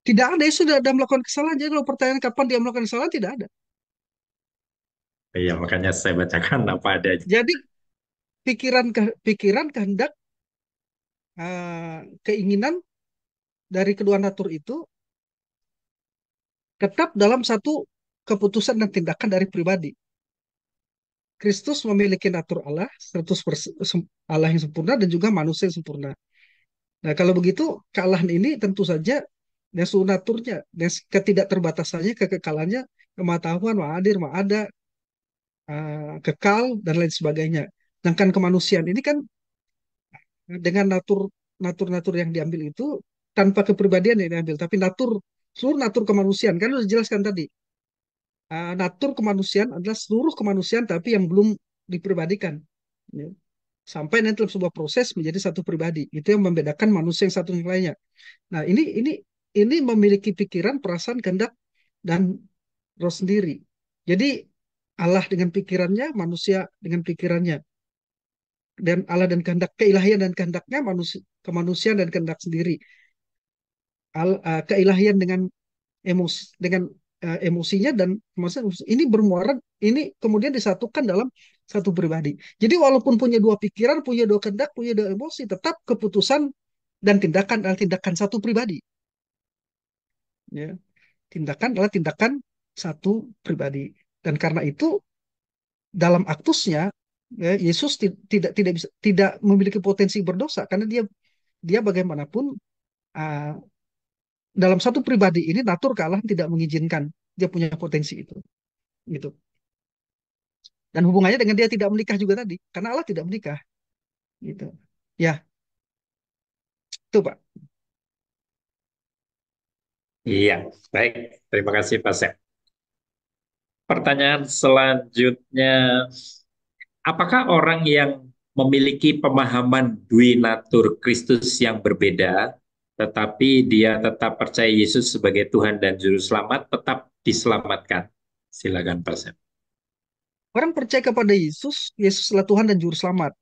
Tidak ada, yang sudah ada melakukan kesalahan. Jadi kalau pertanyaan kapan dia melakukan kesalahan, tidak ada. Iya, makanya saya bacakan apa adanya. Jadi pikiran, kehendak, keinginan dari kedua natur itu tetap dalam satu keputusan dan tindakan dari pribadi. Kristus memiliki natur Allah, 100% Allah yang sempurna dan juga manusia yang sempurna. Nah, kalau begitu kealahan ini tentu saja dan seluruh naturnya dan ketidakterbatasannya, kekekalannya, kemahatahuan, maha hadir, maha ada, kekal dan lain sebagainya. Sedangkan kemanusiaan ini kan dengan natur-natur yang diambil itu tanpa kepribadian yang diambil, tapi seluruh natur kemanusiaan kan sudah dijelaskan tadi. Natur kemanusiaan adalah seluruh kemanusiaan tapi yang belum dipribadikan. Ya. Sampai nanti dalam sebuah proses menjadi satu pribadi. Itu yang membedakan manusia yang satu dengan lainnya. Nah, ini memiliki pikiran, perasaan, kehendak dan roh sendiri. Jadi Allah dengan pikirannya, manusia dengan pikirannya, dan Allah dan kehendak keilahian dan kehendaknya, manusia kemanusiaan dan kehendak sendiri. Keilahian dengan emosinya dan kemanusiaan ini bermuara, ini kemudian disatukan dalam satu pribadi. Jadi walaupun punya dua pikiran, punya dua kehendak, punya dua emosi, tetap keputusan dan tindakan adalah tindakan satu pribadi. Ya. Tindakan adalah tindakan satu pribadi. Dan karena itu dalam aktusnya, ya, Yesus tidak bisa, tidak memiliki potensi berdosa karena dia bagaimanapun, uh, dalam satu pribadi ini natur Allah tidak mengizinkan dia punya potensi itu, gitu. Dan hubungannya dengan dia tidak menikah juga tadi, karena Allah tidak menikah, gitu. Ya, itu Pak. Iya, baik. Terima kasih, Pak Sep. Pertanyaan selanjutnya, apakah orang yang memiliki pemahaman dui natur Kristus yang berbeda, tetapi dia tetap percaya Yesus sebagai Tuhan dan Juru Selamat, tetap diselamatkan? Silakan, Pak Sep. Orang percaya kepada Yesus, Yesus adalah Tuhan dan Juru Selamat.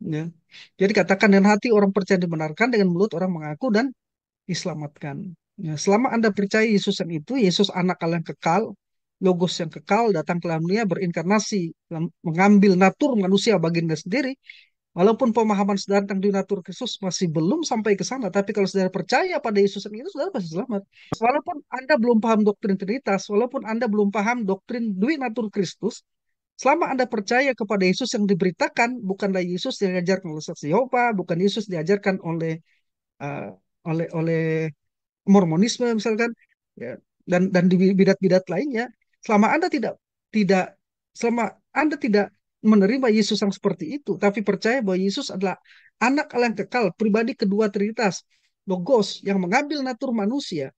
Ya. Jadi katakan dengan hati orang percaya dibenarkan, dengan mulut orang mengaku dan diselamatkan. Ya, selama Anda percaya Yesus yang itu, Yesus anak Allah yang kekal, Logos yang kekal, datang ke dalam dunia, berinkarnasi, mengambil natur manusia bagian Anda sendiri, walaupun pemahaman saudara tentang di natur Kristus masih belum sampai ke sana, tapi kalau saudara percaya pada Yesus yang itu, saudara pasti selamat. Walaupun Anda belum paham doktrin Trinitas, walaupun Anda belum paham doktrin dui natur Kristus, selama Anda percaya kepada Yesus yang diberitakan, bukanlah Yesus yang diajarkan oleh saksi Yehova, bukan Yesus diajarkan uh, oleh Mormonisme misalkan, ya, dan di bidat-bidat lainnya, selama Anda tidak selama Anda tidak menerima Yesus yang seperti itu, tapi percaya bahwa Yesus adalah anak Allah yang kekal, pribadi kedua Trinitas, Logos yang mengambil natur manusia,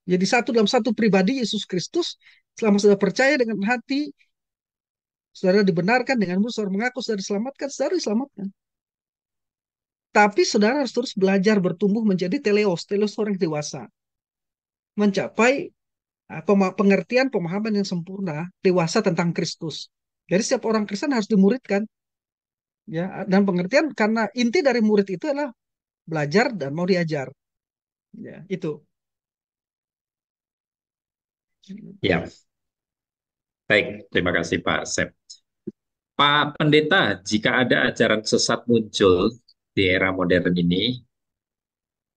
jadi satu dalam satu pribadi Yesus Kristus, selama sudah percaya dengan hati, saudara dibenarkan, dengan mulut saudara mengaku saudara diselamatkan, saudara diselamatkan. Tapi saudara harus terus belajar bertumbuh menjadi teleos, teleos orang dewasa, mencapai pengertian pemahaman yang sempurna, dewasa tentang Kristus. Jadi setiap orang Kristen harus dimuridkan, ya, dan pengertian karena inti dari murid itu adalah belajar dan mau diajar, ya, itu. Ya, baik. Terima kasih, Pak Sep. Pak Pendeta, jika ada ajaran sesat muncul di era modern ini,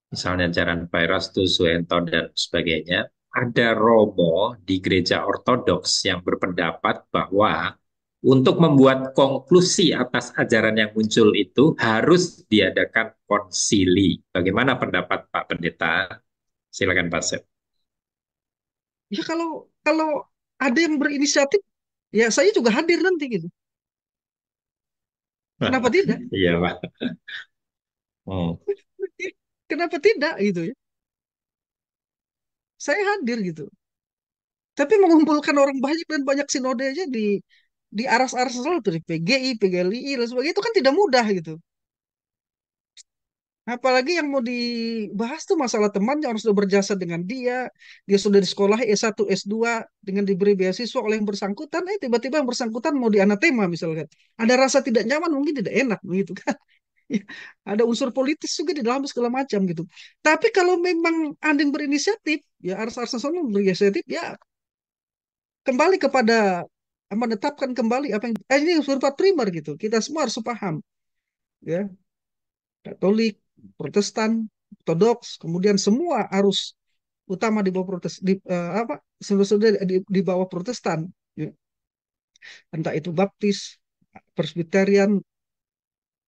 misalnya ajaran Pak Erastus, Suento, dan sebagainya, ada Romo di gereja Ortodoks yang berpendapat bahwa untuk membuat konklusi atas ajaran yang muncul itu harus diadakan konsili. Bagaimana pendapat Pak Pendeta? Silakan Pak Sep. Ya kalau ada yang berinisiatif, ya saya juga hadir nanti gitu. Kenapa tidak? Iya, Pak. Hmm. Kenapa tidak gitu ya? Saya hadir gitu. Tapi mengumpulkan orang banyak dan banyak sinode aja di aras-aras selalu tuh di PGI, PGLI dan sebagainya itu kan tidak mudah gitu. Apalagi yang mau dibahas tuh masalah temannya, orang sudah berjasa dengan dia sudah di sekolah S1, S2 dengan diberi beasiswa oleh yang bersangkutan, tiba-tiba yang bersangkutan mau dianatema misalkan. Ada rasa tidak nyaman, mungkin tidak enak begitu kan. Ada unsur politis juga di dalam segala macam gitu. Tapi kalau memang Andin berinisiatif, ya Ars Arsasono berinisiatif, ya kembali kepada menetapkan kembali apa yang ini bersifat primer gitu. Kita semua harus paham, ya Katolik, Protestan, Ortodoks, kemudian semua arus utama di bawah Protes apa sebenarnya di bawah Protestan, ya. Entah itu Baptis, Presbyterian,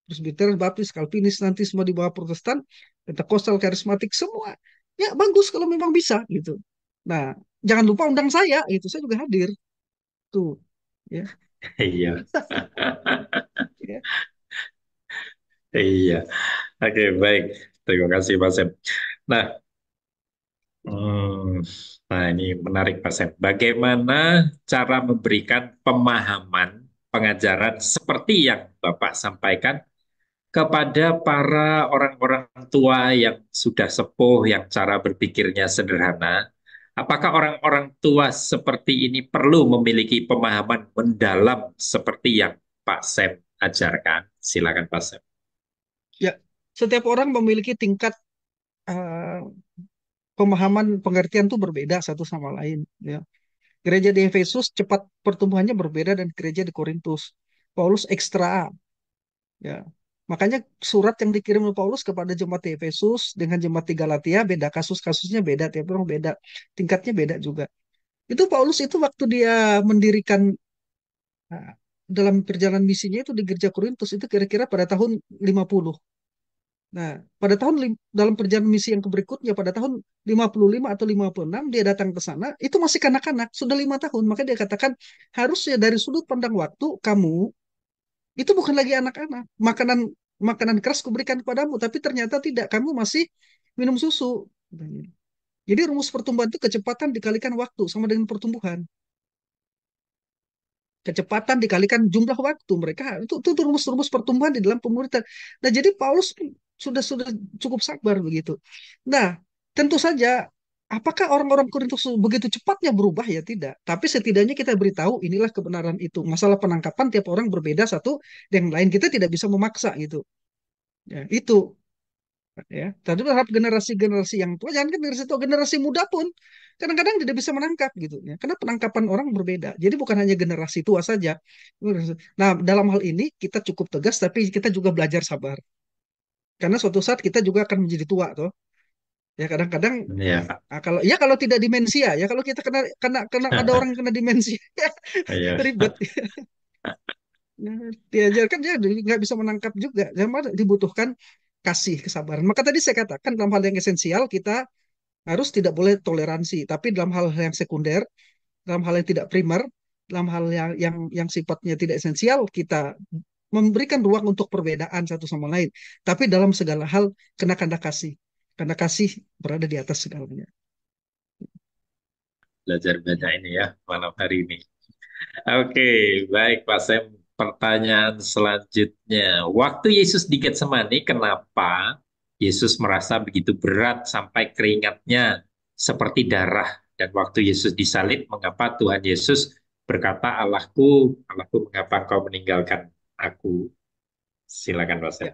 Presbyterian, Baptis, Calvinis nanti semua di bawah Protestan, Pentekostal, Karismatik semua. Ya bagus kalau memang bisa gitu. Nah, jangan lupa undang saya itu, saya juga hadir tuh, ya. Iya. Ya. Iya. Oke, baik. Terima kasih, Pak Sem. Nah, nah ini menarik, Pak Sem. Bagaimana cara memberikan pemahaman pengajaran seperti yang Bapak sampaikan kepada para orang-orang tua yang sudah sepuh, yang cara berpikirnya sederhana? Apakah orang-orang tua seperti ini perlu memiliki pemahaman mendalam seperti yang Pak Sem ajarkan? Silakan, Pak Sem. Ya, setiap orang memiliki tingkat eh, pemahaman pengertian tuh berbeda satu sama lain, ya. Gereja di Efesus cepat pertumbuhannya berbeda dan gereja di Korintus. Paulus ekstra, ya. Makanya surat yang dikirim oleh Paulus kepada jemaat di Efesus dengan jemaat di Galatia beda, kasus-kasusnya beda, tiap orang beda, tingkatnya beda juga. Itu Paulus itu waktu dia mendirikan eh, dalam perjalanan misinya itu di gereja Korintus itu kira-kira pada tahun 50. Nah, pada dalam perjalanan misi yang berikutnya pada tahun 55 atau 56 dia datang ke sana, itu masih kanak-kanak, sudah 5 tahun. Maka dia katakan harusnya dari sudut pandang waktu kamu itu bukan lagi anak-anak. Makanan makanan keras kuberikan kepadamu, tapi ternyata tidak, kamu masih minum susu. Jadi rumus pertumbuhan itu kecepatan dikalikan waktu sama dengan pertumbuhan. Kecepatan dikalikan jumlah waktu mereka itu rumus-rumus pertumbuhan di dalam pemuritan. Nah, jadi Paulus sudah cukup sabar begitu. Nah, tentu saja apakah orang-orang Korintus begitu cepatnya berubah, ya tidak. Tapi setidaknya kita beritahu inilah kebenaran itu. Masalah penangkapan tiap orang berbeda satu dengan lain, kita tidak bisa memaksa gitu. Ya, itu, ya. Tapi berharap generasi-generasi yang tua, jangan kan generasi tua, generasi muda pun kadang-kadang tidak bisa menangkap gitu, ya. Karena penangkapan orang berbeda. Jadi bukan hanya generasi tua saja. Nah, dalam hal ini kita cukup tegas, tapi kita juga belajar sabar. Karena suatu saat kita juga akan menjadi tua, toh. Ya kadang-kadang Ya, Pak. kalau tidak demensia, ya kalau kita kena kena kena ada orang yang kena demensia, ya, Iya. ribet. Nah, diajarkan dia nggak bisa menangkap juga. Sama dibutuhkan kasih, kesabaran. Maka tadi saya katakan dalam hal yang esensial kita harus tidak boleh toleransi, tapi dalam hal yang sekunder, dalam hal yang tidak primer, dalam hal yang sifatnya tidak esensial, kita memberikan ruang untuk perbedaan satu sama lain. Tapi dalam segala hal kenakan kasih, karena kasih berada di atas segalanya. Belajar banyak ini ya malam hari ini. Oke, baik Pak Sem. Pertanyaan selanjutnya. Waktu Yesus di Getsemani, kenapa Yesus merasa begitu berat sampai keringatnya seperti darah? Dan waktu Yesus disalib, mengapa Tuhan Yesus berkata, Allahku, Allahku, mengapa engkau meninggalkan aku? Silakan Pak Sem. Ya,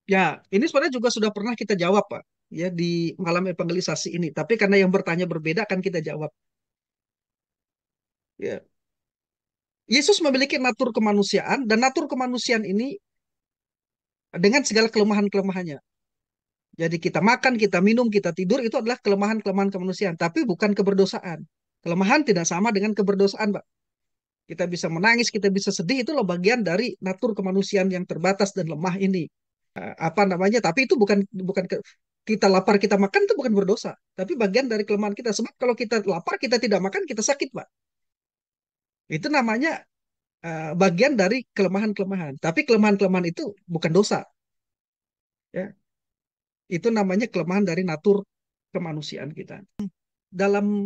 ya, ini sebenarnya juga sudah pernah kita jawab, Pak, ya di malam evangelisasi ini. Tapi karena yang bertanya berbeda, akan kita jawab. Ya, Yesus memiliki natur kemanusiaan dan natur kemanusiaan ini dengan segala kelemahan-kelemahannya. Jadi kita makan, kita minum, kita tidur itu adalah kelemahan-kelemahan kemanusiaan, tapi bukan keberdosaan. Kelemahan tidak sama dengan keberdosaan, Pak. Kita bisa menangis, kita bisa sedih, itu loh bagian dari natur kemanusiaan yang terbatas dan lemah ini. Apa namanya? Tapi itu bukan bukan kita lapar kita makan itu bukan berdosa, tapi bagian dari kelemahan kita. Sebab kalau kita lapar kita tidak makan kita sakit, Pak. Itu namanya bagian dari kelemahan-kelemahan. Tapi kelemahan-kelemahan itu bukan dosa, ya. Itu namanya kelemahan dari natur kemanusiaan kita. Dalam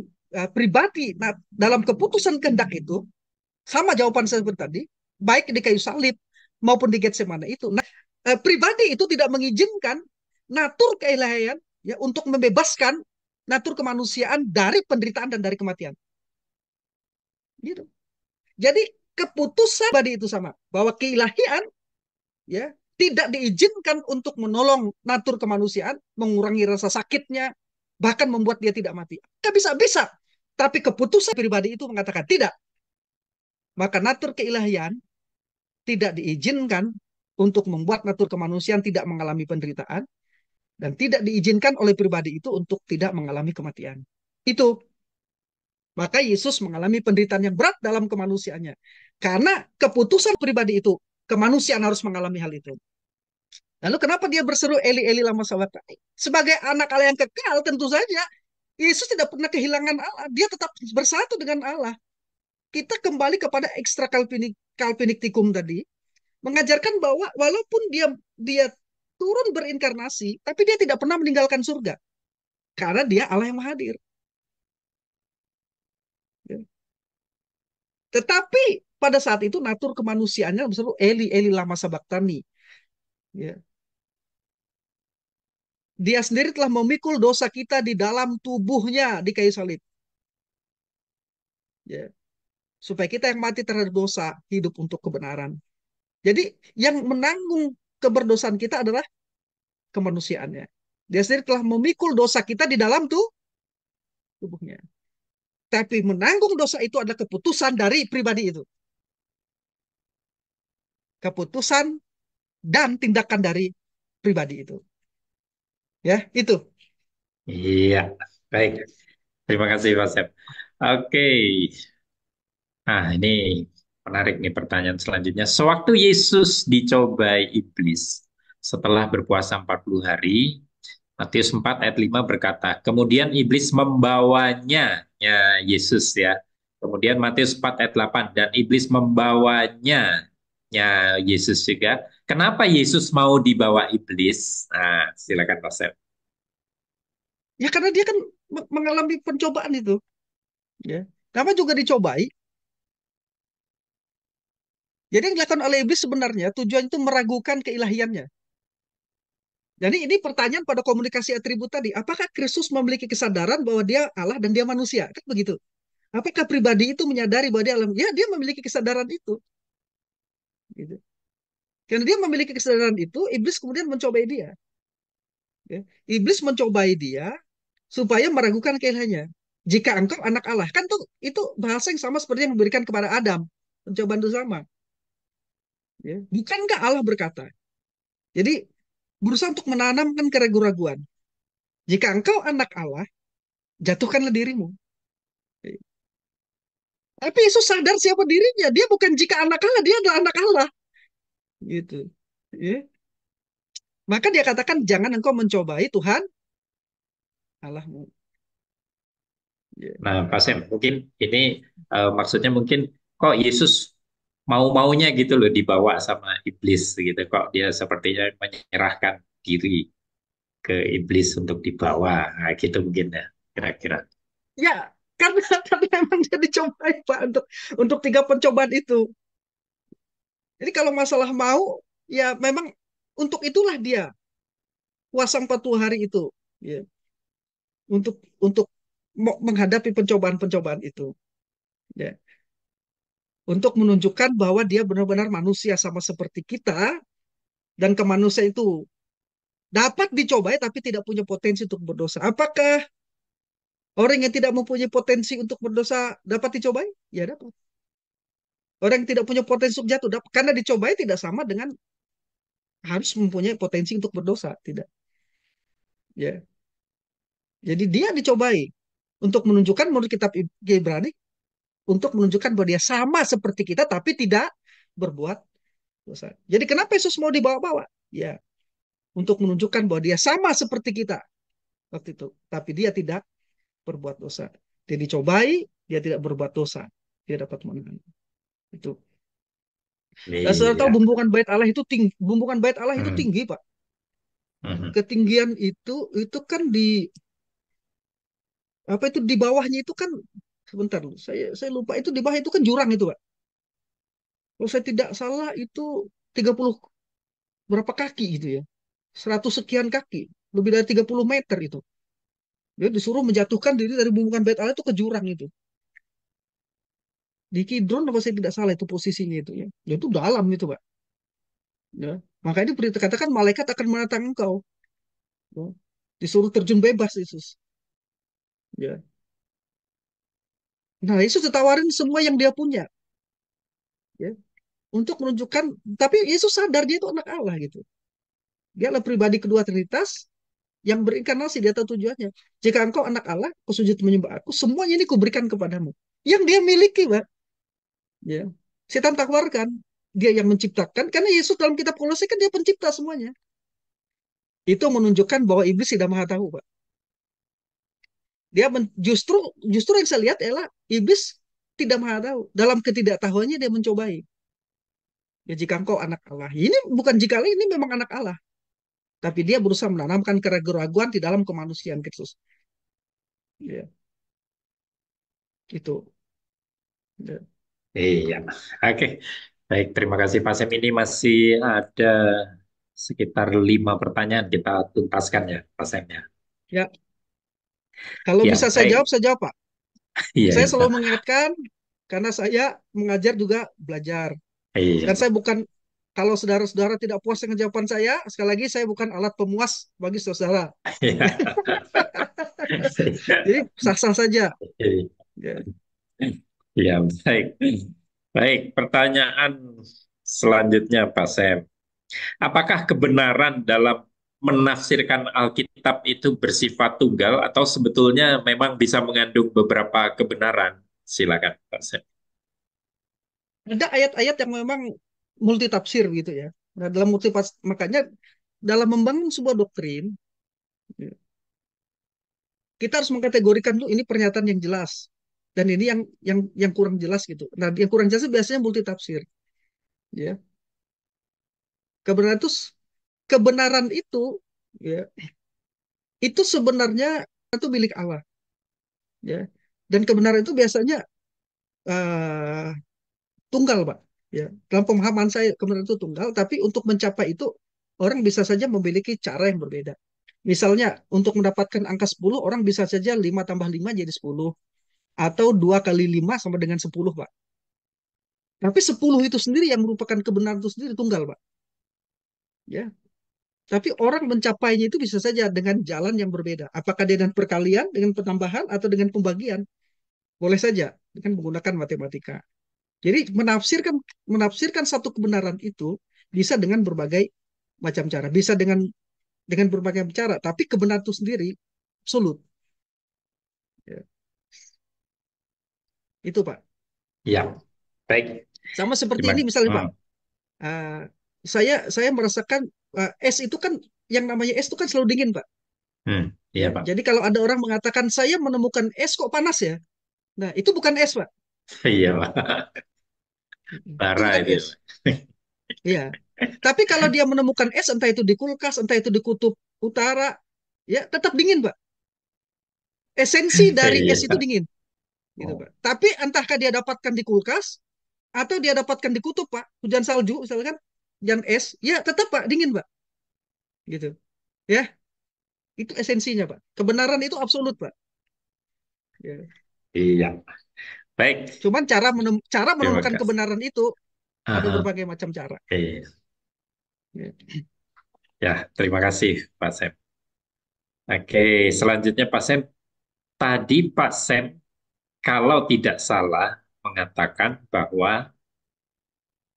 pribadi, nah, dalam keputusan kehendak itu sama jawaban saya seperti tadi, baik di kayu salib maupun di Getsemane itu. Nah, pribadi itu tidak mengizinkan natur keilahian ya untuk membebaskan natur kemanusiaan dari penderitaan dan dari kematian. Gitu. Jadi keputusan pribadi itu sama bahwa keilahian ya tidak diizinkan untuk menolong natur kemanusiaan, mengurangi rasa sakitnya, bahkan membuat dia tidak mati. Tidak bisa-bisa. Tapi keputusan pribadi itu mengatakan tidak. Maka natur keilahian tidak diizinkan untuk membuat natur kemanusiaan tidak mengalami penderitaan, dan tidak diizinkan oleh pribadi itu untuk tidak mengalami kematian. Itu. Maka Yesus mengalami penderitaan yang berat dalam kemanusiaannya. Karena keputusan pribadi itu, kemanusiaan harus mengalami hal itu. Lalu kenapa dia berseru Eli Eli lama sabachthani? Sebagai anak Allah yang kekal tentu saja Yesus tidak pernah kehilangan Allah. Dia tetap bersatu dengan Allah. Kita kembali kepada ekstra kalpiniktikum tadi, mengajarkan bahwa walaupun dia dia turun berinkarnasi, tapi dia tidak pernah meninggalkan surga karena dia Allah yang hadir. Ya. Tetapi pada saat itu natur kemanusiaannya berseru Eli Eli lama sabachthani. Ya. Dia sendiri telah memikul dosa kita di dalam tubuhnya di kayu salib. Ya. Supaya kita yang mati terhadap dosa hidup untuk kebenaran. Jadi yang menanggung keberdosaan kita adalah kemanusiaannya. Dia sendiri telah memikul dosa kita di dalam tubuhnya. Tapi menanggung dosa itu adalah keputusan dari pribadi itu. Keputusan dan tindakan dari pribadi itu. Ya, itu. Iya, baik. Terima kasih, Pak Sep. Oke. Nah, ini menarik nih pertanyaan selanjutnya. Sewaktu Yesus dicobai iblis setelah berpuasa 40 hari, Matius 4 ayat 5 berkata, kemudian iblis membawanya, ya Yesus ya. Kemudian Matius 4 ayat 8, dan iblis membawanya, ya Yesus juga. Kenapa Yesus mau dibawa iblis? Nah, silakan Pak Sep. Ya karena dia kan mengalami pencobaan itu. Ya. Nama juga dicobai. Jadi yang dilakukan oleh iblis sebenarnya tujuan itu meragukan keilahiannya. Jadi ini pertanyaan pada komunikasi atribut tadi. Apakah Kristus memiliki kesadaran bahwa dia Allah dan dia manusia? Kan begitu. Apakah pribadi itu menyadari bahwa dia Allah? Ya, dia memiliki kesadaran itu. Gitu. Karena dia memiliki kesadaran itu, iblis kemudian mencobai dia. Ya. Iblis mencobai dia supaya meragukan keilahiannya. Jika engkau anak Allah, kan tuh itu bahasa yang sama seperti yang diberikan kepada Adam. Pencobaan itu sama. Ya. Bukankah Allah berkata? Jadi berusaha untuk menanamkan keraguan-raguan. Jika engkau anak Allah, jatuhkanlah dirimu. Tapi Yesus sadar siapa dirinya. Dia bukan jika anak Allah, dia adalah anak Allah. Gitu. Ya. Maka dia katakan, jangan engkau mencobai Tuhan Allahmu. Ya. Nah, Pak Sem, mungkin ini maksudnya mungkin kok Yesus mau-maunya gitu loh dibawa sama iblis gitu. Kok dia sepertinya menyerahkan diri ke iblis untuk dibawa. Nah, gitu mungkin ya, kira-kira. Ya, karena karena memang dia dicobai Pak untuk tiga pencobaan itu. Jadi kalau masalah mau, ya memang untuk itulah dia puasa 40 hari itu, ya, untuk menghadapi pencobaan-pencobaan itu, ya, untuk menunjukkan bahwa dia benar-benar manusia sama seperti kita dan kemanusiaan itu dapat dicobai tapi tidak punya potensi untuk berdosa. Apakah orang yang tidak mempunyai potensi untuk berdosa dapat dicobai? Ya dapat. Orang yang tidak punya potensi untuk jatuh dapat. Karena dicobai tidak sama dengan harus mempunyai potensi untuk berdosa, tidak. Ya. Jadi dia dicobai untuk menunjukkan menurut kitab Ibrani untuk menunjukkan bahwa dia sama seperti kita tapi tidak berbuat dosa. Jadi kenapa Yesus mau dibawa-bawa? Ya, untuk menunjukkan bahwa dia sama seperti kita waktu itu, tapi dia tidak berbuat dosa. Dia dicobai, dia tidak berbuat dosa. Dia dapat menang. Itu. Dan saudara tahu Iya. bumbungan bait Allah itu Hmm. tinggi, Pak. Mhm. Ketinggian itu kan di apa itu di bawahnya itu kan sebentar saya lupa itu di bawah itu kan jurang itu, Pak. Kalau saya tidak salah itu 30 berapa kaki gitu ya. 100 sekian kaki, lebih dari 30 meter itu. Dia disuruh menjatuhkan diri dari bumbungan bait Allah itu ke jurang itu. Di Kidron apa saya tidak salah itu posisinya itu ya. Dia itu dalam itu, Pak. Ya. Makanya berita katakan malaikat akan menantang engkau. Ya. Disuruh terjun bebas Yesus. Ya. Nah, Yesus ditawarin semua yang dia punya, ya, untuk menunjukkan. Tapi Yesus sadar dia itu anak Allah gitu. Dia adalah pribadi kedua Trinitas yang berinkarnasi di atas tujuannya. Jika engkau anak Allah, kau sujud menyembah aku, semuanya ini kuberikan kepadamu. Yang dia miliki, Pak. Ya. Setan tawarkan. Dia yang menciptakan. Karena Yesus dalam kitab Kolose kan dia pencipta semuanya. Itu menunjukkan bahwa iblis tidak maha tahu, Pak. Justru justru yang saya lihat adalah iblis tidak maha tahu. Dalam ketidaktahuannya dia mencobai. Ya jika engkau anak Allah. Ini bukan jika ini memang anak Allah. Tapi dia berusaha menanamkan keraguan-keraguan di dalam kemanusiaan Kristus. Ya, itu. Ya. Iya, oke. Baik, terima kasih Pak Sem. Ini masih ada sekitar 5 pertanyaan kita tuntaskan ya, Pak Sem ya. Ya, kalau Ya, bisa saya jawab, baik. saya jawab, Pak. Iya, Saya iya. selalu mengingatkan karena saya mengajar juga belajar. Iya, Dan saya bukan, kalau saudara-saudara tidak puas dengan jawaban saya, sekali lagi saya bukan alat pemuas bagi saudara. iya. Jadi sah-sah saja. Iya, Ya. iya, baik. Baik, pertanyaan selanjutnya Pak Sem. Apakah kebenaran dalam menafsirkan Alkitab itu bersifat tunggal atau sebetulnya memang bisa mengandung beberapa kebenaran? Silakan, Pak Sem. Ada ayat-ayat yang memang multitafsir gitu ya. Nah, dalam multitafsir, makanya dalam membangun sebuah doktrin, ya, kita harus mengkategorikan tuh ini pernyataan yang jelas dan ini yang kurang jelas gitu. Nah, yang kurang jelas itu biasanya multitafsir, ya. Kebenaran itu kebenaran itu, ya, itu sebenarnya itu milik Allah, ya. Dan kebenaran itu biasanya eh, tunggal, Pak. Ya, dalam pemahaman saya kebenaran itu tunggal, tapi untuk mencapai itu orang bisa saja memiliki cara yang berbeda. Misalnya, untuk mendapatkan angka 10, orang bisa saja 5 tambah 5 jadi 10. Atau 2 kali 5 sama dengan 10, Pak. Tapi 10 itu sendiri yang merupakan kebenaran itu sendiri tunggal, Pak. Ya. Tapi orang mencapainya itu bisa saja dengan jalan yang berbeda. Apakah dia dengan perkalian, dengan penambahan, atau dengan pembagian? Boleh saja dengan menggunakan matematika. Jadi menafsirkan menafsirkan satu kebenaran itu bisa dengan berbagai macam cara, bisa dengan berbagai cara, tapi kebenaran itu sendiri absolut. Ya, itu Pak. Ya, baik. Sama seperti Terima ini misalnya Pak. hmm, Uh, saya merasakan es itu kan yang namanya es itu kan selalu dingin Pak. iya, Ya, Pak. jadi kalau ada orang mengatakan saya menemukan es kok panas ya, nah itu bukan es Pak. Iya, Pak. Itu Parah bukan itu, es. ya, Pak. Ya. Tapi kalau dia menemukan es, entah itu di kulkas, entah itu di kutub utara, ya tetap dingin, Pak. Esensi dari es Iya. itu dingin, gitu, Oh, Pak. Tapi entahkah dia dapatkan di kulkas atau dia dapatkan di kutub, Pak. Hujan salju, misalkan, hujan es, ya tetap, Pak, dingin, Pak. Gitu. Ya, itu esensinya, Pak. Kebenaran itu absolut, Pak. Ya. iya. Baik. Cuman cara Terima menemukan kasih. kebenaran itu ada Aha, berbagai macam cara. iya. Ya. Ya, terima kasih, Pak Sem. Oke, selanjutnya Pak Sem. Tadi Pak Sem, kalau tidak salah, mengatakan bahwa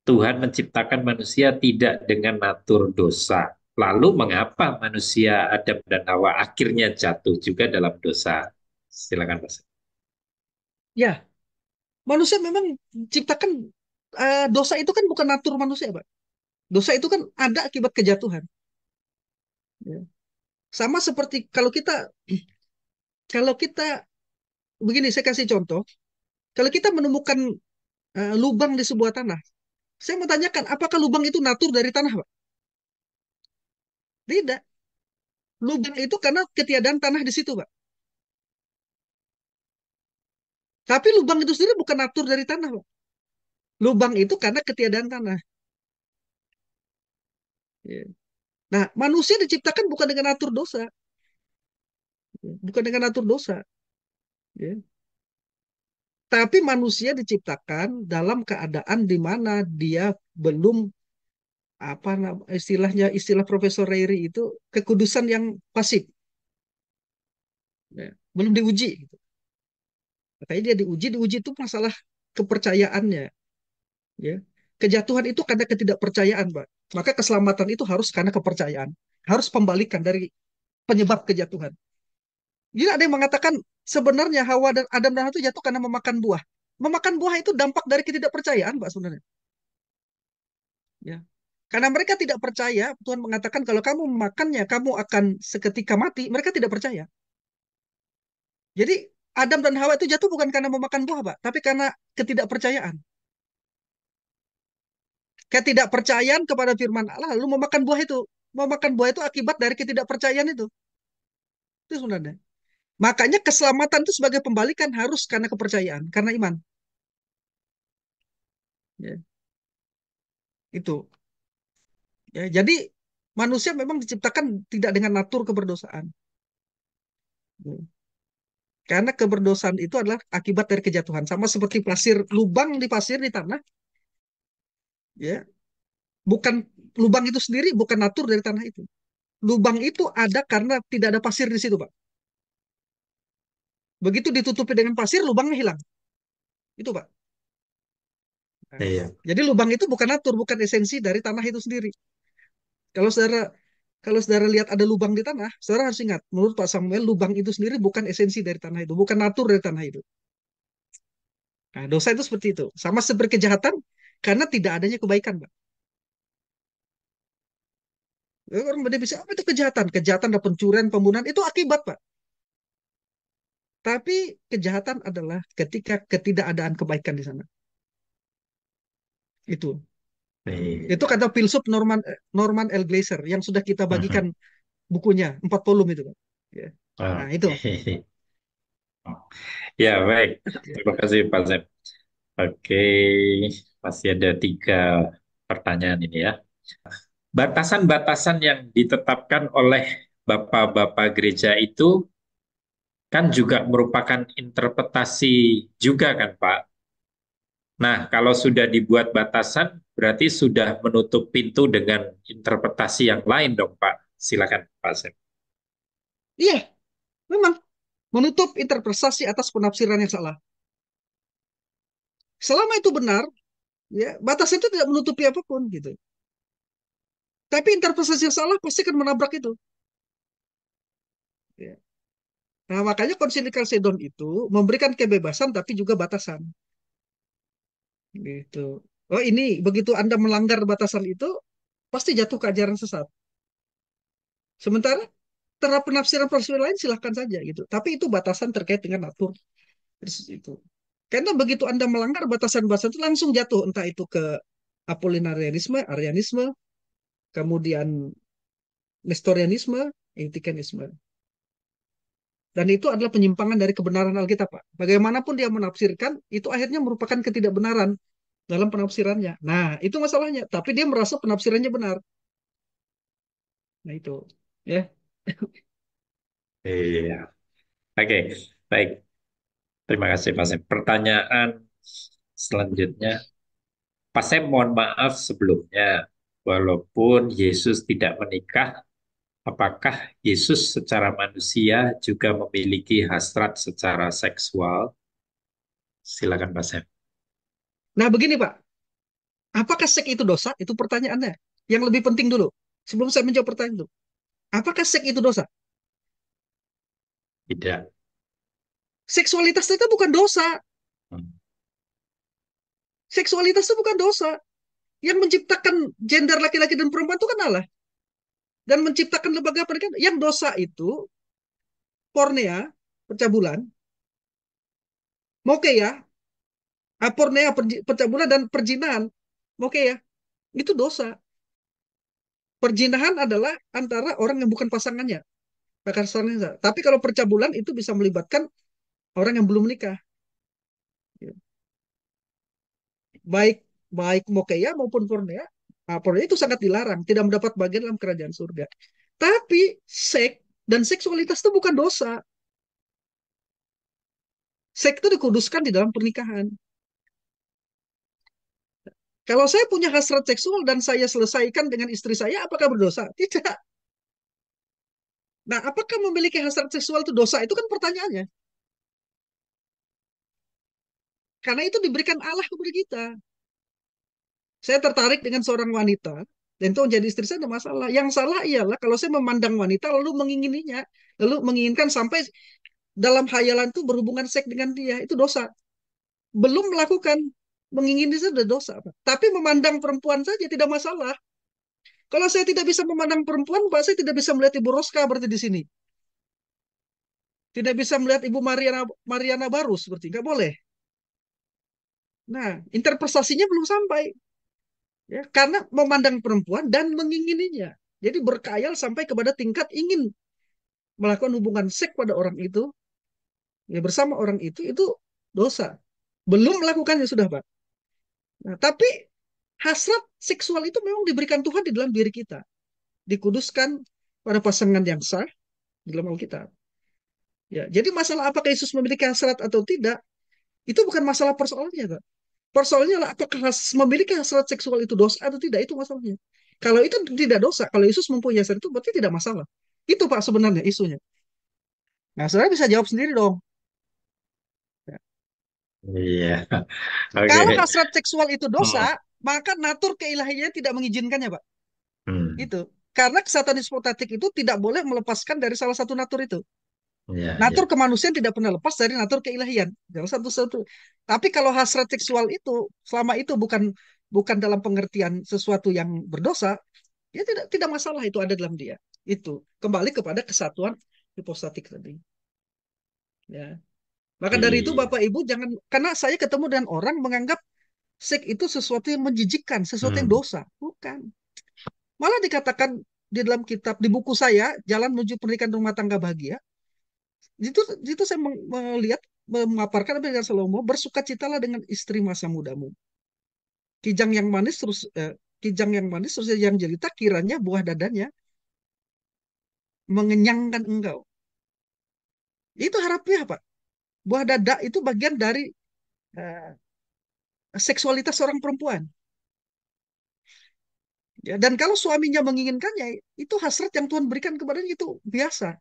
Tuhan menciptakan manusia tidak dengan natur dosa. Lalu mengapa manusia Adam dan Hawa akhirnya jatuh juga dalam dosa? Silakan Pak Sem. Ya, manusia memang ciptakan dosa itu kan bukan natur manusia, Pak. Dosa itu kan ada akibat kejatuhan. Ya. Sama seperti kalau kita begini, saya kasih contoh. Kalau kita menemukan lubang di sebuah tanah, saya mau tanyakan, apakah lubang itu natur dari tanah, Pak? Tidak. Lubang itu karena ketiadaan tanah di situ, Pak. Tapi lubang itu sendiri bukan natur dari tanah, Pak. Lubang itu karena ketiadaan tanah. Ya. Nah, manusia diciptakan bukan dengan natur dosa, ya. Bukan dengan natur dosa, ya. Tapi manusia diciptakan dalam keadaan di mana dia belum apa istilahnya, istilah Profesor Reiri itu kekudusan yang pasif, ya, belum diuji gitu. Makanya dia diuji itu masalah kepercayaannya, ya. Kejatuhan itu karena ketidakpercayaan, Pak. Maka keselamatan itu harus karena kepercayaan, harus pembalikan dari penyebab kejatuhan. Jadi ada yang mengatakan sebenarnya Hawa dan Adam dan Hawa itu jatuh karena memakan buah. Memakan buah itu dampak dari ketidakpercayaan, Pak, sebenarnya. Ya. Karena mereka tidak percaya, Tuhan mengatakan kalau kamu memakannya, kamu akan seketika mati. Mereka tidak percaya. Jadi Adam dan Hawa itu jatuh bukan karena memakan buah, Pak, tapi karena ketidakpercayaan. Ketidakpercayaan kepada firman Allah, lalu memakan buah itu. Memakan buah itu akibat dari ketidakpercayaan itu. Itu sebenarnya. Makanya keselamatan itu sebagai pembalikan harus karena kepercayaan, karena iman. Ya, itu. Ya, jadi manusia memang diciptakan tidak dengan natur keberdosaan. Ya. Karena keberdosaan itu adalah akibat dari kejatuhan. Sama seperti pasir, lubang di pasir di tanah, ya, bukan lubang itu sendiri bukan natur dari tanah itu. Lubang itu ada karena tidak ada pasir di situ, Pak. Begitu ditutupi dengan pasir, lubangnya hilang. Itu, Pak. Nah, Iya. jadi lubang itu bukan natur, bukan esensi dari tanah itu sendiri. Kalau saudara kalau saudara lihat ada lubang di tanah, saudara harus ingat, menurut Pak Samuel, lubang itu sendiri bukan esensi dari tanah itu, bukan natur dari tanah itu. Nah, dosa itu seperti itu. Sama seperti kejahatan, karena tidak adanya kebaikan, Pak. Orang pada bisa, apa itu kejahatan? Kejahatan dan pencurian, pembunuhan, itu akibat, Pak. Tapi kejahatan adalah ketika ketidakadaan kebaikan di sana. Itu. Itu Iya. kata filsuf Norman L. Glaser yang sudah kita bagikan Mhm. bukunya, 4 volume itu, Pak. Ya. Nah, itu. Oke. Ya, baik. Terima kasih, Pak Zep. Oke, masih ada 3 pertanyaan ini ya. Batasan-batasan yang ditetapkan oleh bapak-bapak gereja itu kan juga merupakan interpretasi juga kan, Pak? Nah, kalau sudah dibuat batasan, berarti sudah menutup pintu dengan interpretasi yang lain dong, Pak. Silakan, Pak Zep. Iya, memang menutup interpretasi atas penafsiran yang salah. Selama itu benar, ya, batas itu tidak menutupi apapun gitu. Tapi interpretasi yang salah pasti akan menabrak itu. Ya. Nah, makanya Konsili Kalsedon itu memberikan kebebasan tapi juga batasan. Gitu. Oh, ini begitu Anda melanggar batasan itu, pasti jatuh ke ajaran sesat. Sementara terhadap penafsiran-penafsiran lain silahkan saja gitu. Tapi itu batasan terkait dengan natur itu. Karena begitu Anda melanggar batasan-batasan itu langsung jatuh entah itu ke Apolinarianisme, Arianisme, kemudian Nestorianisme, Eutychianisme. Dan itu adalah penyimpangan dari kebenaran Alkitab, Pak. Bagaimanapun dia menafsirkan, itu akhirnya merupakan ketidakbenaran dalam penafsirannya. Nah, itu masalahnya. Tapi dia merasa penafsirannya benar. Nah, itu. Ya. Iya. Oke, baik. Terima kasih, Pak Zep. Pertanyaan selanjutnya, Pak Zep, mohon maaf sebelumnya. Walaupun Yesus tidak menikah, apakah Yesus secara manusia juga memiliki hasrat secara seksual? Silakan, Pak Zep. Nah, begini, Pak. Apakah seks itu dosa? Itu pertanyaannya. Yang lebih penting dulu. Sebelum saya menjawab pertanyaan itu. Apakah seks itu dosa? Tidak. Seksualitas itu bukan dosa. Hmm. Seksualitas itu bukan dosa. Yang menciptakan gender laki-laki dan perempuan itu kan Allah. Dan menciptakan lembaga pernikahan. Yang dosa itu pornea, pencabulan, moke ya, pornea, pencabulan dan perjinahan. Moke ya, itu dosa. Perjinahan adalah antara orang yang bukan pasangannya. Pasangannya. Tapi kalau percabulan itu bisa melibatkan orang yang belum menikah. Baik baik mokeya maupun pornea. Nah, pornea itu sangat dilarang, tidak mendapat bagian dalam kerajaan surga. Tapi seks dan seksualitas itu bukan dosa. Seks itu dikuduskan di dalam pernikahan. Kalau saya punya hasrat seksual dan saya selesaikan dengan istri saya, apakah berdosa? Tidak. Nah, apakah memiliki hasrat seksual itu dosa? Itu kan pertanyaannya. Karena itu diberikan Allah kepada kita. Saya tertarik dengan seorang wanita, dan itu menjadi istri saya ada masalah. Yang salah ialah kalau saya memandang wanita lalu mengingininya, lalu menginginkan sampai dalam hayalan itu berhubungan seks dengan dia, itu dosa. Belum melakukan mengingini itu sudah dosa, Pak. Tapi memandang perempuan saja tidak masalah. Kalau saya tidak bisa memandang perempuan, Pak, saya tidak bisa melihat Ibu Roska berarti di sini. Tidak bisa melihat Ibu Mariana Mariana Barus seperti nggak boleh. Nah, interpretasinya belum sampai, ya, karena memandang perempuan dan mengingininya. Jadi berkayal sampai kepada tingkat ingin melakukan hubungan seks pada orang itu, ya bersama orang itu dosa. Belum melakukannya sudah, Pak. Nah, tapi hasrat seksual itu memang diberikan Tuhan di dalam diri kita, dikuduskan pada pasangan yang sah di dalam Alkitab. Ya, jadi masalah apakah Yesus memiliki hasrat atau tidak, itu bukan masalah persoalannya, Pak. Persoalannya adalah apakah memiliki hasrat seksual itu dosa atau tidak, itu masalahnya. Kalau itu tidak dosa, kalau Yesus mempunyai hasrat itu berarti tidak masalah. Itu Pak sebenarnya isunya. Nah, saudara bisa jawab sendiri dong. Ya. Iya. Kalau Oke. hasrat seksual itu Hmm. dosa, maka natur keilahiannya tidak mengizinkannya, Pak. Hmm. Itu. Karena kesatuan hipostatik itu tidak boleh melepaskan dari salah satu natur itu. Iya, iya. Natur kemanusiaan tidak pernah lepas dari natur keilahian. Salah satu-satu. Tapi kalau hasrat seksual itu selama itu bukan bukan dalam pengertian sesuatu yang berdosa, ya tidak masalah itu ada dalam dia. Itu kembali kepada kesatuan hipostatik tadi. Ya. Maka dari itu Iya. Bapak Ibu jangan, karena saya ketemu dengan orang menganggap seks itu sesuatu yang menjijikkan, sesuatu yang Hmm. dosa. Bukan. Malah dikatakan di dalam kitab, di buku saya, Jalan Menuju Pernikahan Rumah Tangga Bahagia, itu saya melihat, memaparkan apa yang Salomo, bersukacitalah dengan istri masa mudamu. Kijang yang manis terus kijang yang manis terus yang jelita kiranya buah dadanya mengenyangkan engkau. Itu harapnya apa? Buah dada itu bagian dari eh, seksualitas seorang perempuan. Ya, dan kalau suaminya menginginkannya, itu hasrat yang Tuhan berikan kepadanya itu biasa,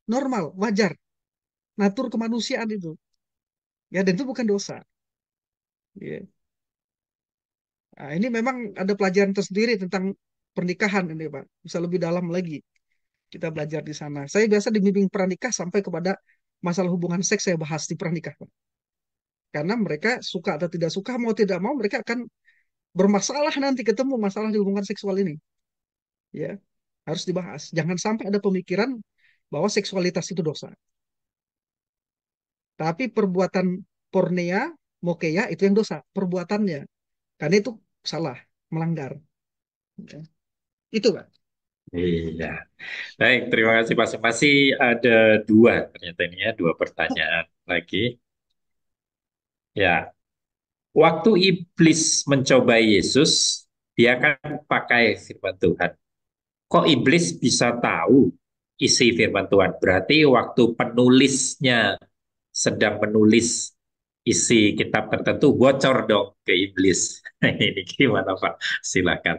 normal, wajar, natur kemanusiaan itu. Ya, dan itu bukan dosa. Ya. Nah, ini memang ada pelajaran tersendiri tentang pernikahan ini, Pak. Bisa lebih dalam lagi kita belajar di sana. Saya biasa dibimbing pernikah sampai kepada masalah hubungan seks saya bahas di pernikah, Pak. Karena mereka suka atau tidak suka, mau tidak mau mereka akan bermasalah nanti ketemu masalah di hubungan seksual ini. Ya, harus dibahas. Jangan sampai ada pemikiran bahwa seksualitas itu dosa. Tapi perbuatan pornea, mokeya itu yang dosa, perbuatannya. Karena itu salah, melanggar. Ya. Itu, Pak. Iya. Baik, terima kasih Pak. Masih ada dua ternyata ini ya, dua pertanyaan lagi. Ya, waktu iblis mencobai Yesus, dia kan pakai firman Tuhan. Kok iblis bisa tahu isi firman Tuhan? Berarti waktu penulisnya sedang menulis isi kitab tertentu, bocor dong ke iblis. Ini gimana Pak? Silakan.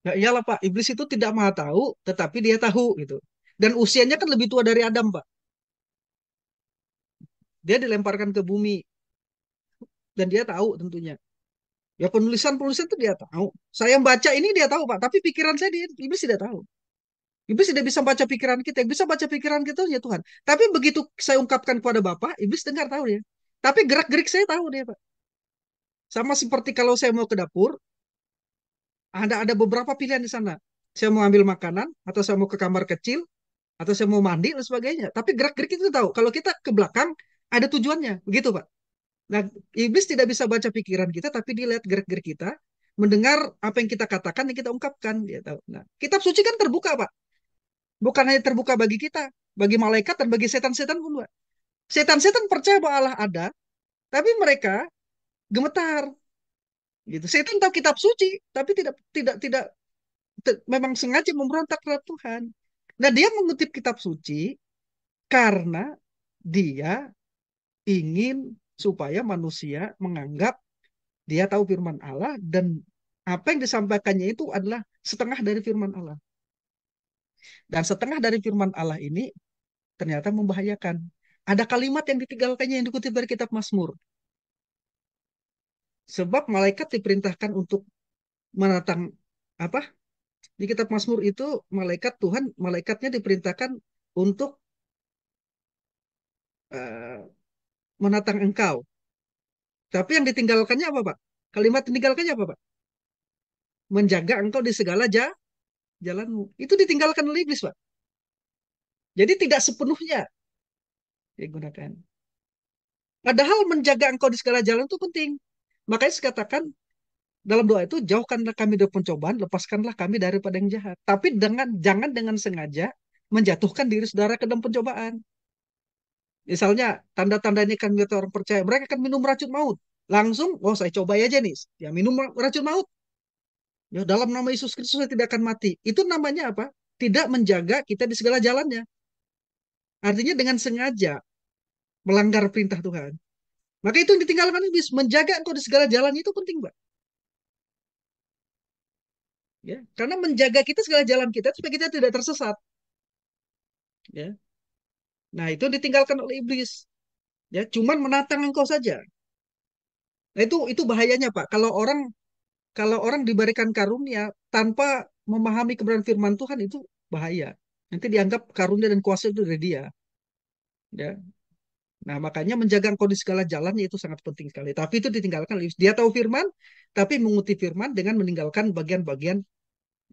Ya iyalah Pak, iblis itu tidak maha tahu, tetapi dia tahu gitu. Dan usianya kan lebih tua dari Adam, Pak. Dia dilemparkan ke bumi dan dia tahu tentunya. Ya penulisan-penulisan itu dia tahu. Saya baca ini dia tahu, Pak, tapi pikiran saya dia iblis tidak tahu. Iblis tidak bisa baca pikiran kita, yang bisa baca pikiran kita ya Tuhan. Tapi begitu saya ungkapkan kepada Bapak, iblis dengar tahu dia. Tapi gerak-gerik saya tahu dia, Pak. Sama seperti kalau saya mau ke dapur, ada beberapa pilihan di sana. Saya mau ambil makanan, atau saya mau ke kamar kecil, atau saya mau mandi dan sebagainya. Tapi gerak-gerik itu tahu. Kalau kita ke belakang ada tujuannya, begitu Pak. Nah, iblis tidak bisa baca pikiran kita, tapi dia lihat gerak-gerik kita, mendengar apa yang kita katakan, yang kita ungkapkan, dia tahu. Nah, kitab suci kan terbuka Pak. Bukan hanya terbuka bagi kita, bagi malaikat dan bagi setan-setan pun Pak. Setan-setan percaya bahwa Allah ada, tapi mereka gemetar. Gitu. Setan tahu kitab suci, tapi tidak tidak tidak memang sengaja memberontak terhadap Tuhan. Nah, dia mengutip kitab suci karena dia ingin supaya manusia menganggap Dia tahu firman Allah dan apa yang disampaikannya itu adalah setengah dari firman Allah. Dan setengah dari firman Allah ini ternyata membahayakan. Ada kalimat yang ditinggalkannya yang dikutip dari kitab Mazmur. Sebab malaikat diperintahkan untuk menatang apa? Di kitab Mazmur itu malaikat Tuhan, malaikatnya diperintahkan untuk eh, menatang engkau. Tapi yang ditinggalkannya apa, Pak? Kalimat ditinggalkannya apa, Pak? Menjaga engkau di segala jalanmu. Itu ditinggalkan oleh iblis, Pak. Jadi tidak sepenuhnya digunakan. Padahal menjaga engkau di segala jalan itu penting. Makanya dikatakan dalam doa itu, jauhkanlah kami dari pencobaan, lepaskanlah kami daripada yang jahat. Tapi jangan dengan sengaja menjatuhkan diri saudara ke dalam pencobaan. Misalnya, tanda-tandanya kan kata orang percaya, mereka akan minum racun maut. Langsung, oh saya coba aja nih, ya minum racun maut. Ya, dalam nama Yesus Kristus saya tidak akan mati. Itu namanya apa? Tidak menjaga kita di segala jalannya. Artinya dengan sengaja melanggar perintah Tuhan. Maka itu yang ditinggalkan iblis. Menjaga engkau di segala jalan itu penting, Mbak. Ya, karena menjaga kita segala jalan kita supaya kita tidak tersesat. Ya, nah itu ditinggalkan oleh iblis. Ya, cuman menantang engkau saja. Nah itu bahayanya Pak. Kalau orang diberikan karunia tanpa memahami kebenaran firman Tuhan itu bahaya. Nanti dianggap karunia dan kuasa itu dari dia. Ya. Nah, makanya menjaga engkau di segala jalannya itu sangat penting sekali. Tapi itu ditinggalkan. Dia tahu firman, tapi mengutip firman dengan meninggalkan bagian-bagian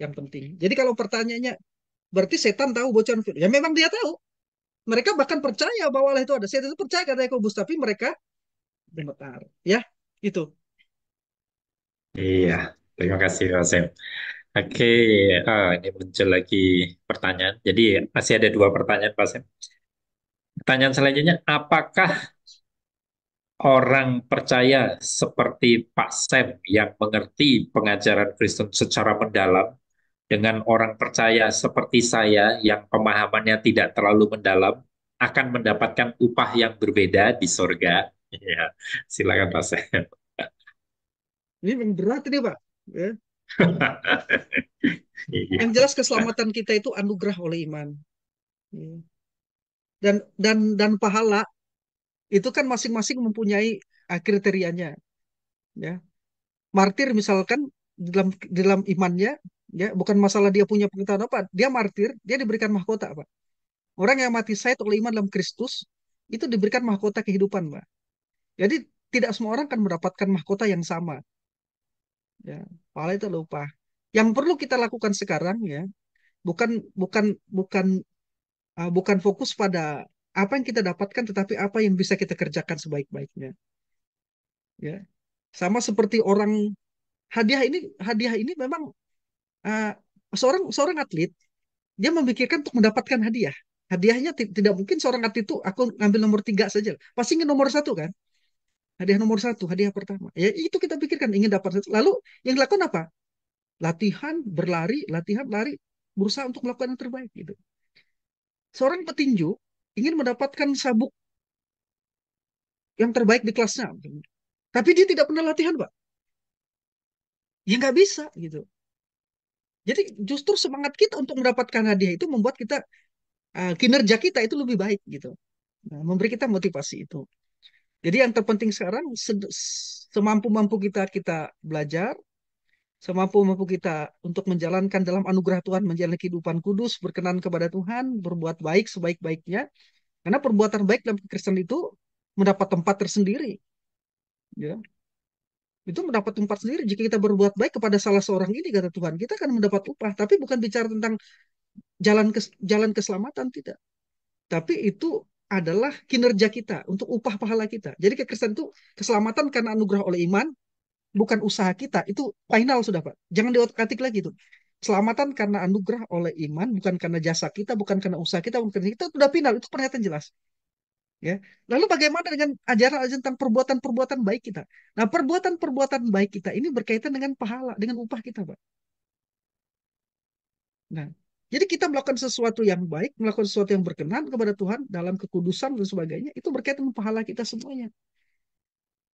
yang penting. Jadi kalau pertanyaannya, berarti setan tahu bocoran firman. Ya memang dia tahu. Mereka bahkan percaya bahwa Allah itu ada. Setan itu percaya kata Yakobus, tapi mereka gemetar. Ya, itu. Iya, terima kasih Pak Sam. Oke, ini muncul lagi pertanyaan. Jadi masih ada dua pertanyaan Pak Sam. Pertanyaan selanjutnya, apakah orang percaya seperti Pak Sam yang mengerti pengajaran Kristen secara mendalam dengan orang percaya seperti saya yang pemahamannya tidak terlalu mendalam akan mendapatkan upah yang berbeda di surga? Ya, silakan Pak Sam. Ini yang berat ini, Pak. Ya. Iya. Yang jelas keselamatan kita itu anugerah oleh iman. Ya. Dan pahala itu kan masing-masing mempunyai kriterianya. Ya. Martir misalkan di dalam imannya, ya bukan masalah dia punya pengetahuan apa, dia martir, dia diberikan mahkota, Pak. Orang yang mati syahid oleh iman dalam Kristus itu diberikan mahkota kehidupan, Pak. Jadi tidak semua orang akan mendapatkan mahkota yang sama. Ya, pahala itu lupa. Yang perlu kita lakukan sekarang ya, bukan bukan bukan bukan fokus pada apa yang kita dapatkan, tetapi apa yang bisa kita kerjakan sebaik-baiknya. Ya, sama seperti hadiah ini memang uh, seorang seorang atlet dia memikirkan untuk mendapatkan hadiah. Hadiahnya tidak mungkin seorang atlet itu aku ngambil nomor 3 saja, pasti ingin nomor satu kan? Hadiah nomor satu, hadiah pertama. Ya itu kita pikirkan ingin dapat satu. Lalu yang dilakukan apa? Latihan, berlari, latihan, lari, berusaha untuk melakukan yang terbaik gitu. Seorang petinju ingin mendapatkan sabuk yang terbaik di kelasnya, tapi dia tidak pernah latihan, Pak. Ya nggak bisa gitu. Jadi justru semangat kita untuk mendapatkan hadiah itu membuat kita kinerja kita itu lebih baik gitu. Nah, memberi kita motivasi itu. Jadi yang terpenting sekarang semampu-mampu kita belajar, semampu-mampu kita untuk menjalankan dalam anugerah Tuhan, menjalani kehidupan kudus, berkenan kepada Tuhan, berbuat baik sebaik-baiknya. Karena perbuatan baik dalam Kristen itu mendapat tempat tersendiri. Ya. Itu mendapat tempat sendiri. Jika kita berbuat baik kepada salah seorang ini, kata Tuhan, kita akan mendapat upah. Tapi bukan bicara tentang jalan keselamatan, tidak. Tapi itu adalah kinerja kita untuk upah pahala kita. Jadi kekristenan itu keselamatan karena anugerah oleh iman, bukan usaha kita. Itu final sudah, Pak. Jangan diotak-atik lagi itu. Keselamatan karena anugerah oleh iman, bukan karena jasa kita, bukan karena usaha kita, bukan karena kita. Itu sudah final. Itu pernyataan jelas. Ya. Lalu bagaimana dengan ajaran-ajaran tentang perbuatan-perbuatan baik kita? Nah, perbuatan-perbuatan baik kita ini berkaitan dengan pahala, dengan upah kita, Pak. Nah, jadi kita melakukan sesuatu yang baik, melakukan sesuatu yang berkenan kepada Tuhan dalam kekudusan dan sebagainya, itu berkaitan dengan pahala kita semuanya.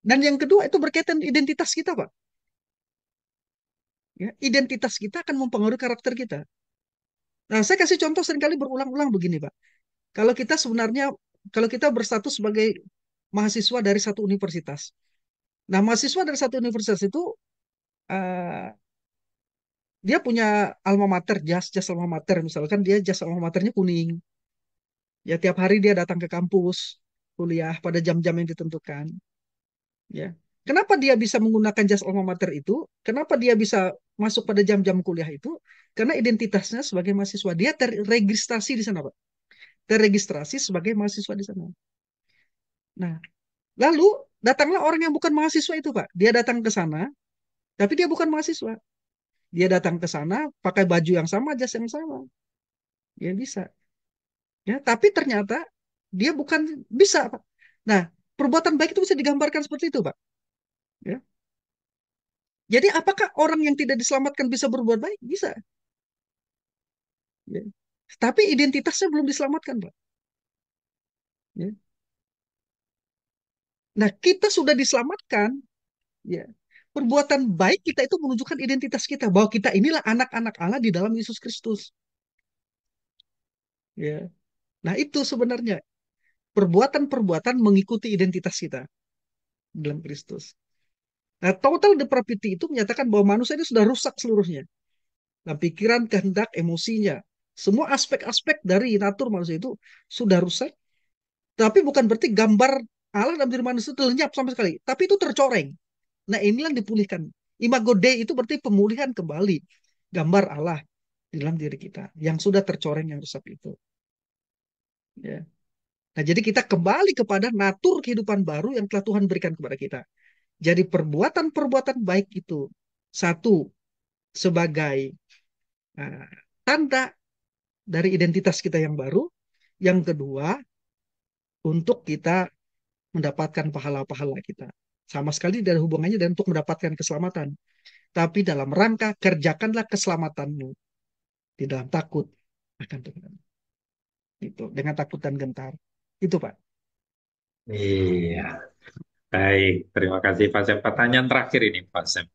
Dan yang kedua itu berkaitan identitas kita, Pak. Ya, identitas kita akan mempengaruhi karakter kita. Nah, saya kasih contoh seringkali berulang-ulang begini, Pak. Kalau kita sebenarnya, kalau kita berstatus sebagai mahasiswa dari satu universitas. Nah, mahasiswa dari satu universitas itu, eh, dia punya alma mater, jas alma mater. Misalkan dia jas alma maternya kuning. Ya, tiap hari dia datang ke kampus, kuliah pada jam-jam yang ditentukan. Ya. Kenapa dia bisa menggunakan jas alma mater itu? Kenapa dia bisa masuk pada jam-jam kuliah itu? Karena identitasnya sebagai mahasiswa. Dia terregistrasi di sana, Pak. Terregistrasi sebagai mahasiswa di sana. Nah, lalu datanglah orang yang bukan mahasiswa itu, Pak. Dia datang ke sana, tapi dia bukan mahasiswa. Dia datang ke sana pakai baju yang sama, jas yang sama. Ya bisa. Ya, tapi ternyata dia bukan bisa, Pak. Nah, perbuatan baik itu bisa digambarkan seperti itu, Pak. Ya. Jadi apakah orang yang tidak diselamatkan bisa berbuat baik? Bisa. Ya. Tapi identitasnya belum diselamatkan, Pak. Ya. Nah, kita sudah diselamatkan. Ya. Perbuatan baik kita itu menunjukkan identitas kita bahwa kita inilah anak-anak Allah di dalam Yesus Kristus. Ya. Nah, itu sebenarnya perbuatan-perbuatan mengikuti identitas kita dalam Kristus. Nah, total depravity itu menyatakan bahwa manusia ini sudah rusak seluruhnya. Nah, pikiran, kehendak, emosinya, semua aspek-aspek dari natur manusia itu sudah rusak. Tapi bukan berarti gambar Allah dalam diri manusia itu lenyap sama sekali. Tapi itu tercoreng. Nah, inilah yang dipulihkan. Imago Dei itu berarti pemulihan kembali gambar Allah di dalam diri kita yang sudah tercoreng yang rusak itu. Ya. Nah, jadi kita kembali kepada natur kehidupan baru yang telah Tuhan berikan kepada kita. Jadi perbuatan-perbuatan baik itu satu sebagai uh, tanda dari identitas kita yang baru, yang kedua untuk kita mendapatkan pahala-pahala kita. Sama sekali tidak ada hubungannya dengan untuk mendapatkan keselamatan. Tapi dalam rangka kerjakanlah keselamatanmu di dalam takut akan Tuhan. Itu dengan takut dan gentar. Itu Pak. Iya, baik. Terima kasih Pak Sem. Pertanyaan terakhir ini Pak Sem.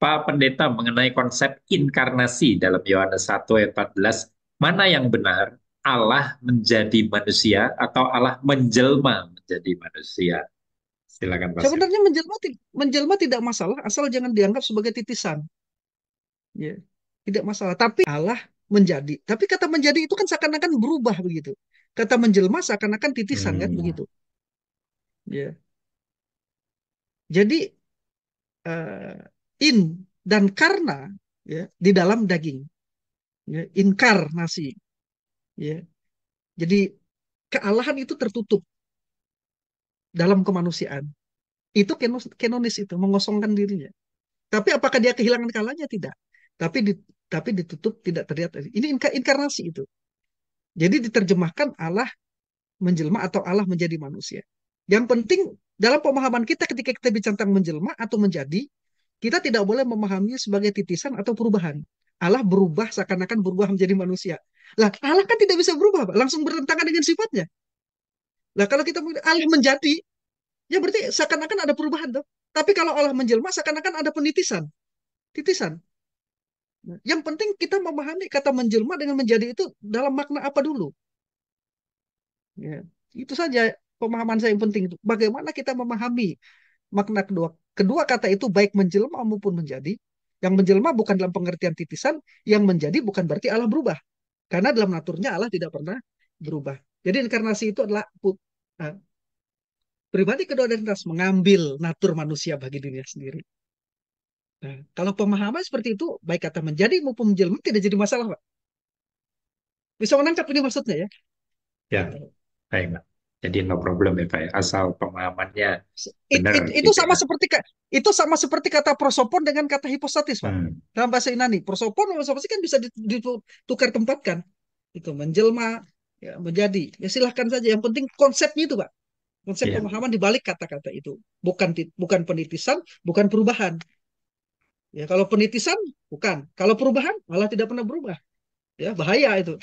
Pak Pendeta mengenai konsep inkarnasi dalam Yohanes 1 ayat 14, mana yang benar? Allah menjadi manusia atau Allah menjelma menjadi manusia? Silakan Pak Sem. Sebenarnya menjelma tidak masalah asal jangan dianggap sebagai titisan. Ya, tidak masalah. Tapi Allah menjadi. Tapi kata menjadi itu kan seakan-akan berubah begitu. Kata menjelma seakan-akan titisan kan Hmm, begitu. Ya. Jadi eh, in dan karena ya di dalam daging. Ya, inkarnasi. Ya. Jadi kealahan itu tertutup dalam kemanusiaan. Itu kenonis itu mengosongkan dirinya. Tapi apakah dia kehilangan kalanya? Tidak. Tapi di, tapi ditutup tidak terlihat. Ini inkarnasi itu. Jadi diterjemahkan Allah menjelma atau Allah menjadi manusia. Yang penting dalam pemahaman kita ketika kita bicara tentang menjelma atau menjadi, kita tidak boleh memahaminya sebagai titisan atau perubahan. Allah berubah seakan-akan berubah menjadi manusia. Lah, Allah kan tidak bisa berubah, Pak. Langsung bertentangan dengan sifatnya. Lah, kalau kita Allah menjadi, ya berarti seakan-akan ada perubahan tuh. Tapi kalau Allah menjelma seakan-akan ada penitisan, titisan. Nah, yang penting kita memahami kata menjelma dengan menjadi itu dalam makna apa dulu. Ya, itu saja pemahaman saya yang penting itu. Bagaimana kita memahami makna kedua kedua kata itu baik menjelma maupun menjadi. Yang menjelma bukan dalam pengertian titisan, yang menjadi bukan berarti Allah berubah. Karena dalam naturnya Allah tidak pernah berubah. Jadi inkarnasi itu adalah uh, pribadi kedua identitas mengambil natur manusia bagi dirinya sendiri. Nah, kalau pemahaman seperti itu, baik kata menjadi maupun menjelma tidak jadi masalah, Pak. Bisa menangkap ini maksudnya ya. ya, baik Pak. Jadi no problem ya Pak, ya. Asal pemahamannya It- benar it- itu gitu sama ya. seperti itu sama seperti kata prosopon dengan kata hipostatis, Pak. Hmm, Dalam bahasa Yunani, prosopon sama hipostatis kan bisa ditukar tempatkan. Itu menjelma, ya, menjadi. Ya silahkan saja. Yang penting konsepnya itu, Pak. Konsep iya, pemahaman di balik kata-kata itu. Bukan penitisan, bukan perubahan. Ya, kalau penitisan bukan. Kalau perubahan malah tidak pernah berubah. Ya, bahaya itu.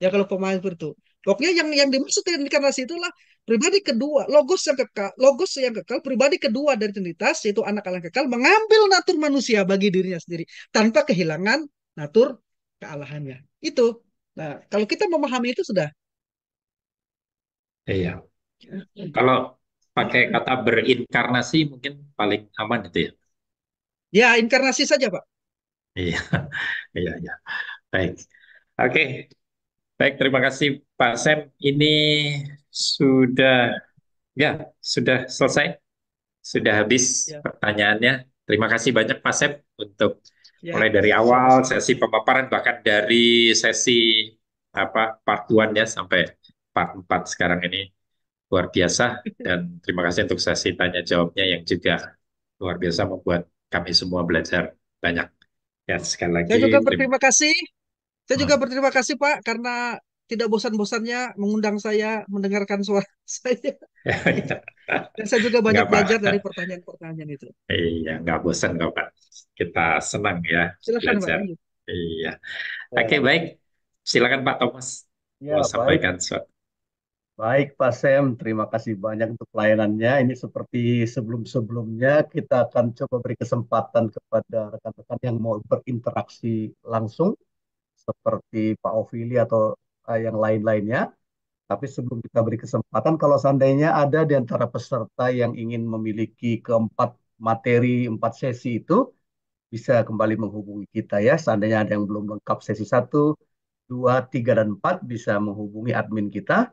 Ya kalau pemahaman seperti itu. Pokoknya yang dimaksud dengan inkarnasi itulah pribadi kedua, logos yang kekal, pribadi kedua dari Trinitas, yaitu anak Allah yang kekal, mengambil natur manusia bagi dirinya sendiri tanpa kehilangan natur kealahannya. Itu. Nah, kalau kita memahami itu sudah. Iya. Kalau pakai kata berinkarnasi mungkin paling aman itu ya. Ya, inkarnasi saja, Pak. Iya, iya, iya. Baik. Oke, baik. Terima kasih Pak Sem. Ini sudah, ya, sudah selesai. Sudah habis Ya, pertanyaannya. Terima kasih banyak Pak Sem untuk ya, mulai dari awal sama-sama. sesi pemaparan bahkan dari sesi apa part 1 ya sampai part 4 sekarang ini luar biasa dan terima kasih untuk sesi tanya jawabnya yang juga luar biasa membuat kami semua belajar banyak. Ya, sekali lagi Saya juga terima berterima kasih. Saya juga hmm. berterima kasih, Pak, karena tidak bosan-bosannya mengundang saya mendengarkan suara saya. Dan saya juga Nggak banyak apa, belajar dari pertanyaan-pertanyaan itu. iya nggak bosan kok Pak. Kita senang ya Silakan, Pak, belajar. lanjut. Iya, oke Ya, baik. Silakan Pak Thomas mau ya, baik. sampaikan sesuatu. Baik, Pak Sem. Terima kasih banyak untuk pelayanannya. Ini seperti sebelum-sebelumnya, kita akan coba beri kesempatan kepada rekan-rekan yang mau berinteraksi langsung, seperti Pak Ovili atau yang lain-lainnya. Tapi sebelum kita beri kesempatan, kalau seandainya ada di antara peserta yang ingin memiliki keempat materi, 4 sesi itu, bisa kembali menghubungi kita ya. Seandainya ada yang belum lengkap sesi 1, 2, 3, dan 4, bisa menghubungi admin kita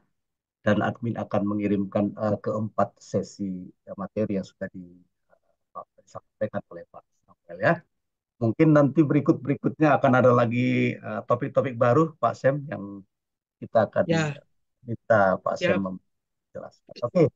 dan admin akan mengirimkan keempat sesi materi yang sudah disampaikan oleh Pak Samuel ya. Mungkin nanti berikutnya akan ada lagi topik-topik baru Pak Sem yang kita akan Ya, minta Pak Sem siap. menjelaskan. Oke,